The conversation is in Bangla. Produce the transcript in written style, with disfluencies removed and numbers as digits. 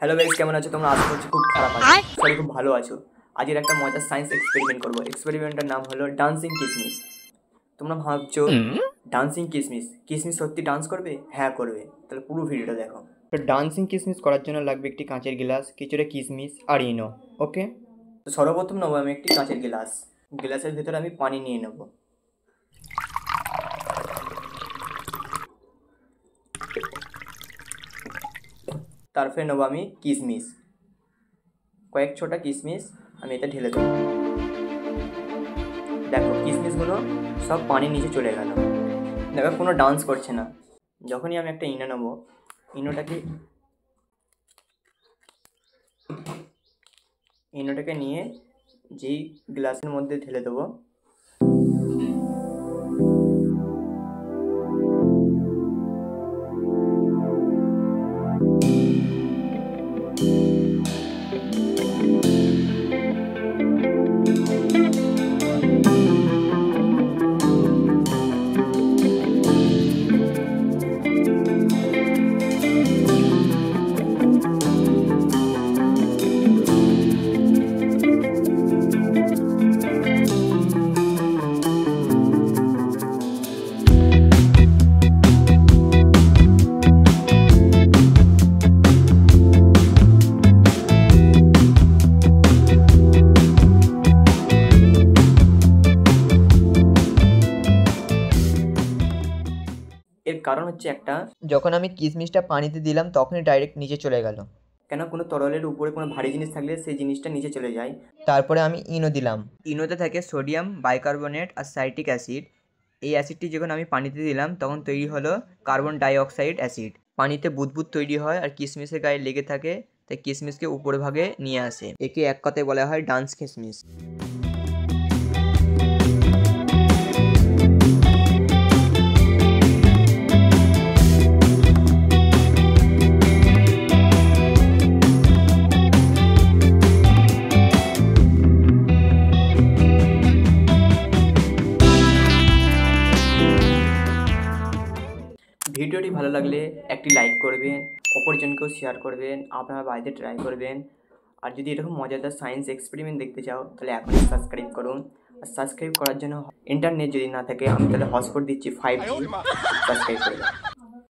হ্যালো গাইস, কেমন আছো তোমরা? আশা করছি খুব খারাপ আছো, সরি খুব ভালো আছো। আজকের একটা মজার সায়েন্স এক্সপেরিমেন্ট করবো। এক্সপেরিমেন্টের নাম হলো ডান্সিং কিসমিস। তোমরা ভাবছো ডান্সিং কিসমিস, কিসমিস সত্যি ডান্স করবে? হ্যাঁ করবে, তাহলে পুরো ভিডিওটা দেখো। তো ডান্সিং কিসমিস করার জন্য লাগবে একটি কাঁচের গ্লাস, কিছুটা কিসমিস আর ইনো। ওকে, তো সর্বপ্রথম নেবো আমি একটি কাঁচের গ্লাস। গ্লাসের ভেতরে আমি পানি নিয়ে নেব। তারপরে নেবো আমি কিসমিস, কয়েক ছোটা কিসমিস আমি এটা ঢেলে দেবো। দেখো কিসমিসগুলো সব পানির নিচে চলে গেল। দেখো কোনো ডান্স করছে না। যখনই আমি একটা ইনো নেবো, ইনোটাকে নিয়ে যেই গ্লাসের মধ্যে ঢেলে দেবো, এর কারণ হচ্ছে একটা, যখন আমি কিশমিশটা পানিতে দিলাম তখনই ডাইরেক্ট নিচে চলে গেল। কেন কোনো তরলের উপরে কোনো ভারী জিনিস থাকলে সেই জিনিসটা নিচে চলে যায়। তারপরে আমি ইনো দিলাম। ইনোতে থাকে সোডিয়াম বাইকার্বনেট আর সাইট্রিক অ্যাসিড। এই অ্যাসিডটি যখন আমি পানিতে দিলাম তখন তৈরি হলো কার্বন ডাইঅক্সাইড অ্যাসিড। পানিতে বুদবুদ তৈরি হয় আর কিশমিশের গায়ে লেগে থাকে, তাই কিশমিশকে উপর ভাগে নিয়ে আসে। একে এক কথায় বলা হয় ডান্স কিশমিশ। ভিডিওটি ভালো লাগলে একটি লাইক করবেন, অপরজনকেও শেয়ার করবেন, আপনারা বাড়িতে ট্রাই করবেন। আর যদি এরকম মজাদার সায়েন্স এক্সপেরিমেন্ট দেখতে চাও তাহলে এখনই সাবস্ক্রাইব করুন। আর সাবস্ক্রাইব করার জন্য ইন্টারনেট যদি না থাকে আমি তাহলে হটস্পট দিচ্ছি 5G, সাবস্ক্রাইব করবেন।